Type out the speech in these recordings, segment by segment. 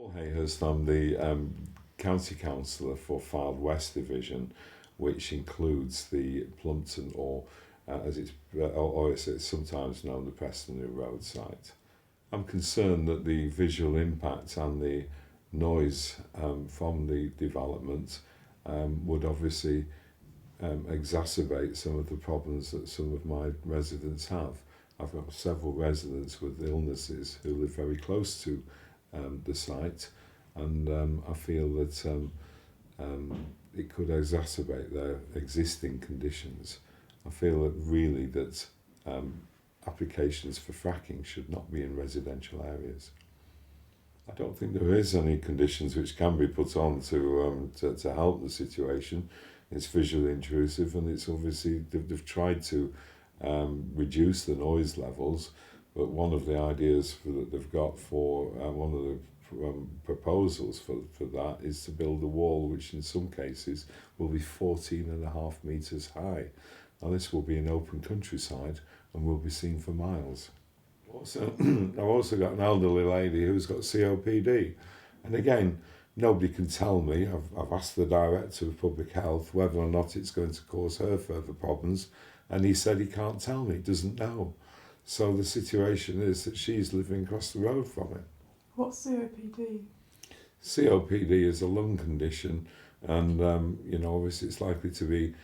Paul Hayhurst. I'm the county councillor for Fylde West Division, which includes the Plumpton or as it's sometimes known, the Preston New Road site. I'm concerned that the visual impact and the noise from the development would obviously exacerbate some of the problems that some of my residents have. I've got several residents with illnesses who live very close to the site, and I feel that it could exacerbate their existing conditions. I feel that really that applications for fracking should not be in residential areas. I don't think there is any conditions which can be put on to help the situation. It's visually intrusive, and it's obviously they've tried to reduce the noise levels, but one of the ideas that they've got for one of the proposals for that is to build a wall which in some cases will be 14.5 metres high. Now this will be an open countryside and will be seen for miles. Also, I've also got an elderly lady who's got COPD, and again, nobody can tell me. I've asked the Director of Public Health whether or not it's going to cause her further problems, and he said he can't tell me, he doesn't know. So the situation is that she's living across the road from it. What's COPD? COPD is a lung condition, and obviously it's likely to be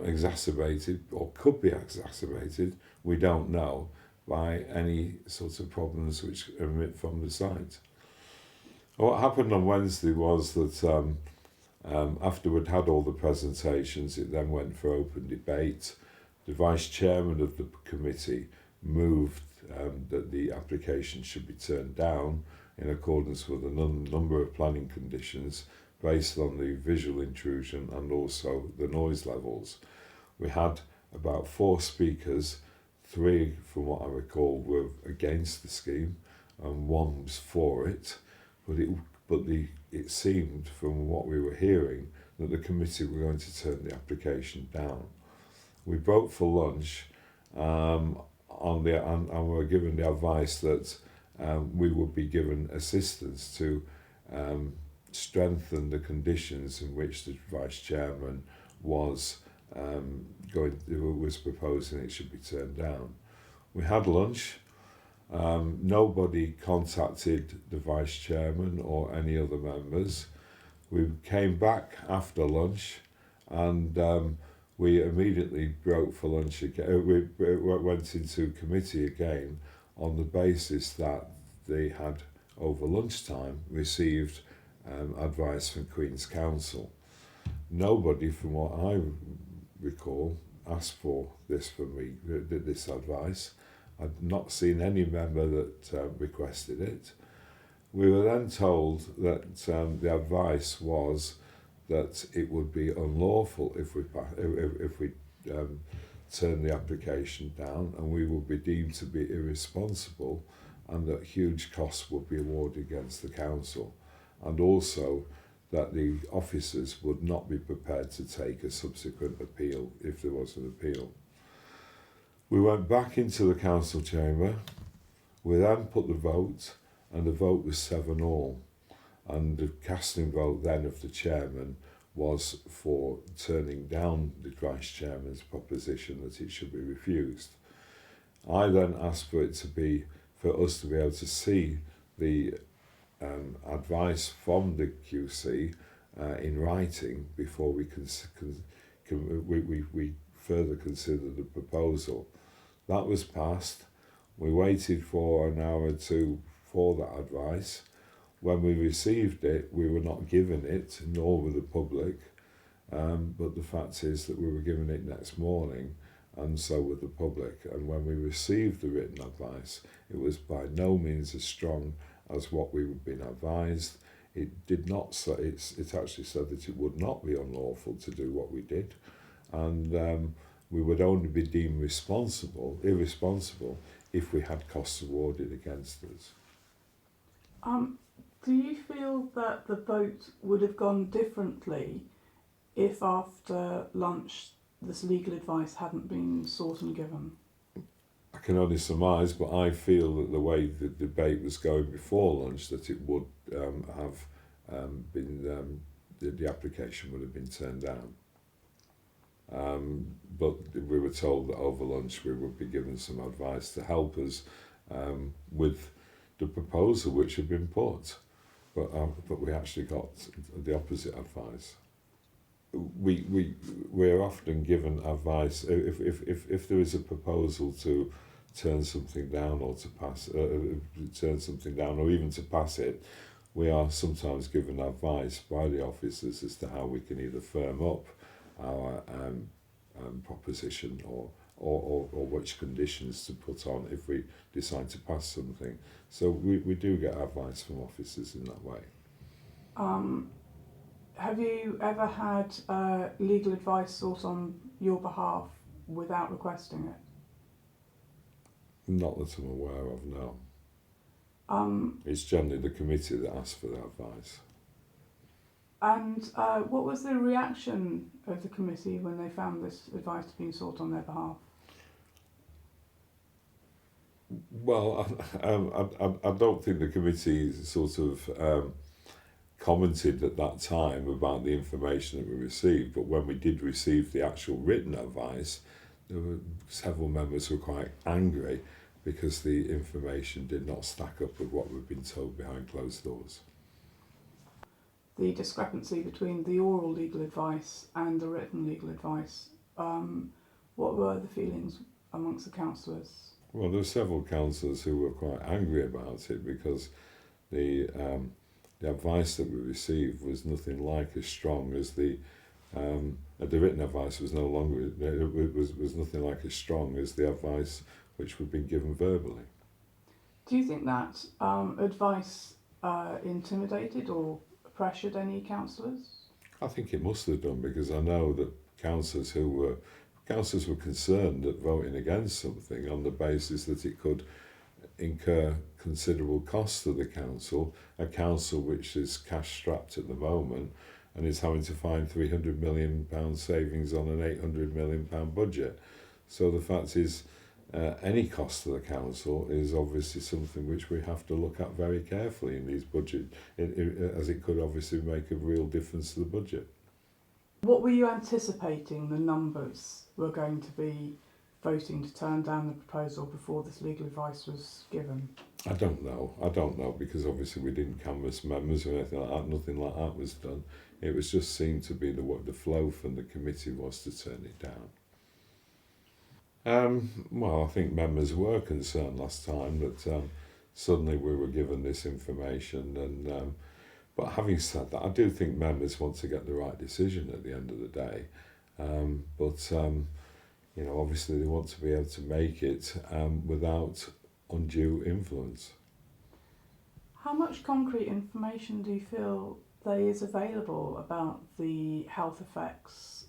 exacerbated, or could be exacerbated, we don't know, by any sorts of problems which emit from the site. What happened on Wednesday was that after we'd had all the presentations, it then went for open debate. The Vice Chairman of the committee moved that the application should be turned down in accordance with a number of planning conditions based on the visual intrusion and also the noise levels. We had about 4 speakers, 3 from what I recall were against the scheme and 1 was for it, but it seemed from what we were hearing that the committee were going to turn the application down. We broke for lunch and were given the advice that we would be given assistance to strengthen the conditions in which the Vice Chairman was proposing it should be turned down. We had lunch. Nobody contacted the Vice Chairman or any other members. We came back after lunch and we immediately broke for lunch again. We went into committee again on the basis that they had, over lunchtime, received advice from Queen's Council. Nobody, from what I recall, asked for this from me, this advice. I'd not seen any member that requested it. We were then told that the advice was that it would be unlawful if we turned the application down, and we would be deemed to be irresponsible, and that huge costs would be awarded against the council, and also that the officers would not be prepared to take a subsequent appeal if there was an appeal. We went back into the council chamber. We then put the vote, and the vote was 7-all. And the casting vote then of the chairman was for turning down the vice chairman's proposition that it should be refused. I then asked for us to be able to see the advice from the QC in writing before we further consider the proposal. That was passed. We waited for an hour or 2 for that advice. When we received it, we were not given it, nor were the public, but the fact is that we were given it next morning, and so were the public. And when we received the written advice, it was by no means as strong as what we had been advised. It did not say, it actually said that it would not be unlawful to do what we did, and we would only be deemed irresponsible if we had costs awarded against us. Do you feel that the vote would have gone differently if after lunch this legal advice hadn't been sought and given? I can only surmise, but I feel that the way the debate was going before lunch, that it would have been the application would have been turned down. But we were told that over lunch we would be given some advice to help us with the proposal which had been put, but we actually got the opposite advice. We're often given advice if there is a proposal to turn something down or to pass turn something down or even to pass it. We are sometimes given advice by the officers as to how we can either firm up our proposition or which conditions to put on if we decide to pass something. So we do get advice from officers in that way. Have you ever had legal advice sought on your behalf without requesting it? Not that I'm aware of, no. It's generally the committee that asks for the advice. And what was the reaction of the committee when they found this advice being sought on their behalf? Well, I don't think the committee sort of commented at that time about the information that we received, but when we did receive the actual written advice, there were several members who were quite angry because the information did not stack up with what we've been told behind closed doors. The discrepancy between the oral legal advice and the written legal advice, what were the feelings amongst the councillors? Well, there were several councillors who were quite angry about it because the advice that we received was nothing like as strong as the written advice was no longer, it was nothing like as strong as the advice which we've been given verbally. Do you think that advice intimidated or pressured any councillors? I think it must have done, because I know that councillors were concerned at voting against something on the basis that it could incur considerable costs to the council, a council which is cash strapped at the moment and is having to find £300 million savings on an £800 million budget. So the fact is, any cost to the council is obviously something which we have to look at very carefully in these budget, as it could obviously make a real difference to the budget. What were you anticipating the numbers were going to be voting to turn down the proposal before this legal advice was given? I don't know, because obviously we didn't canvass members or anything like that. Nothing like that was done. It was just seemed to be the flow from the committee was to turn it down. Well, I think members were concerned last time that suddenly we were given this information, and but having said that, I do think members want to get the right decision at the end of the day. But you know, obviously they want to be able to make it without undue influence. How much concrete information do you feel there is available about the health effects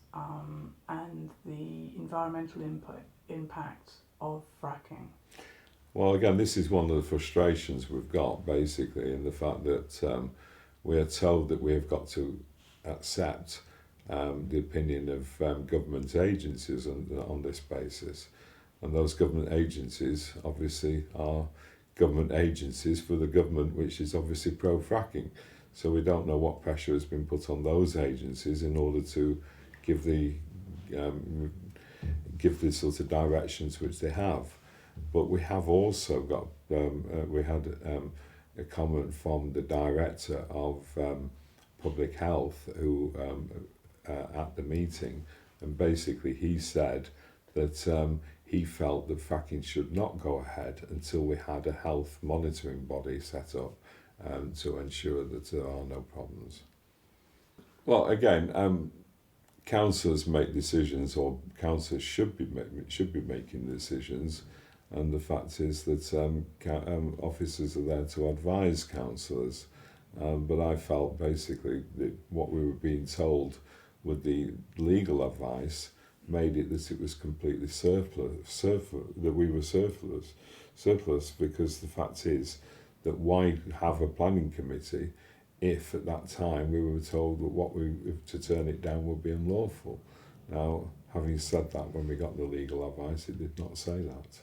and the environmental impact of fracking? Well, again, this is one of the frustrations we've got, basically, in the fact that we are told that we have got to accept the opinion of government agencies on this basis. And those government agencies obviously are government agencies for the government which is obviously pro-fracking. So we don't know what pressure has been put on those agencies in order to give the sort of directions which they have. But we have also got, we had a comment from the Director of Public Health who at the meeting, and basically he said that he felt that fracking should not go ahead until we had a health monitoring body set up to ensure that there are no problems. Well, again, councillors make decisions, or councillors should be making decisions, and the fact is that officers are there to advise councillors. But I felt basically that what we were being told with the legal advice made it that it was completely surplus, that we were surplus, because the fact is that why have a planning committee if at that time we were told that to turn it down would be unlawful. Now, having said that, when we got the legal advice, it did not say that.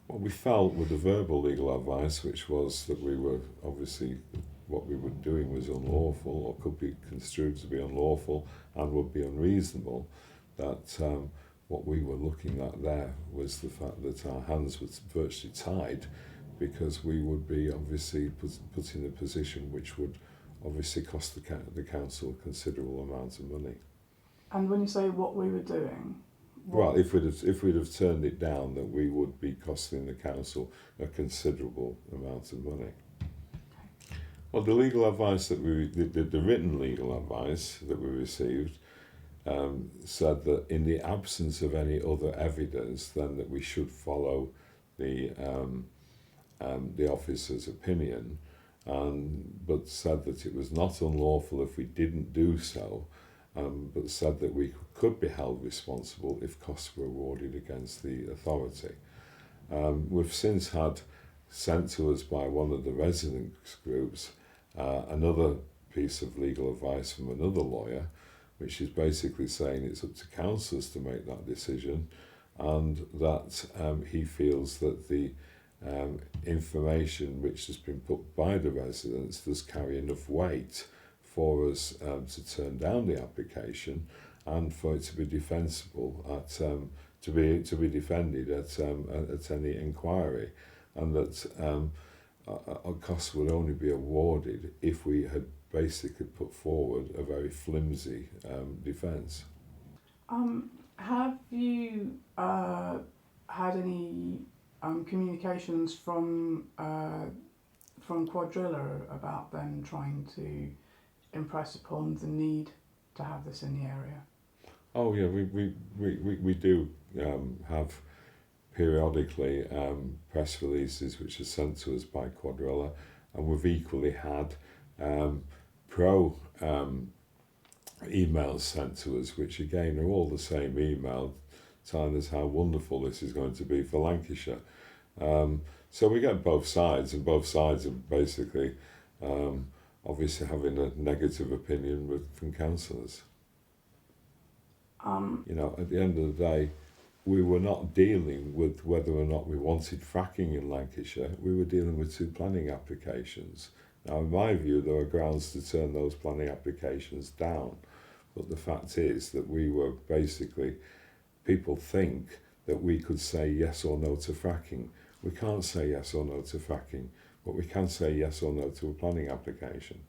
What we felt with the verbal legal advice, which was that we were obviously what we were doing was unlawful or could be construed to be unlawful and would be unreasonable, that what we were looking at there was the fact that our hands were virtually tied, because we would be obviously put in a position which would obviously cost the council a considerable amount of money. And when you say what we were doing, Well, if we'd have turned it down, that we would be costing the council a considerable amount of money. Well, the legal advice that the written legal advice that we received said that in the absence of any other evidence, then that we should follow the officer's opinion, but said that it was not unlawful if we didn't do so, but said that we could be held responsible if costs were awarded against the authority. We've since had sent to us by one of the residents groups another piece of legal advice from another lawyer, which is basically saying it's up to councillors to make that decision, and that he feels that the information which has been put by the residents does carry enough weight for us to turn down the application and for it to be defensible at to be defended at any inquiry, and that our costs would only be awarded if we had basically put forward a very flimsy defence. have you had any communications from Quadrilla about them trying to impress upon the need to have this in the area? Oh yeah, we do have periodically press releases which are sent to us by Quadrilla, and we've equally had pro emails sent to us, which again are all the same email telling us how wonderful this is going to be for Lancashire. So we get both sides, and both sides are basically obviously having a negative opinion from councillors. You know, at the end of the day, we were not dealing with whether or not we wanted fracking in Lancashire. We were dealing with 2 planning applications. Now, in my view, there are grounds to turn those planning applications down. But the fact is that we were basically, people think that we could say yes or no to fracking. We can't say yes or no to fracking, but we can say yes or no to a planning application.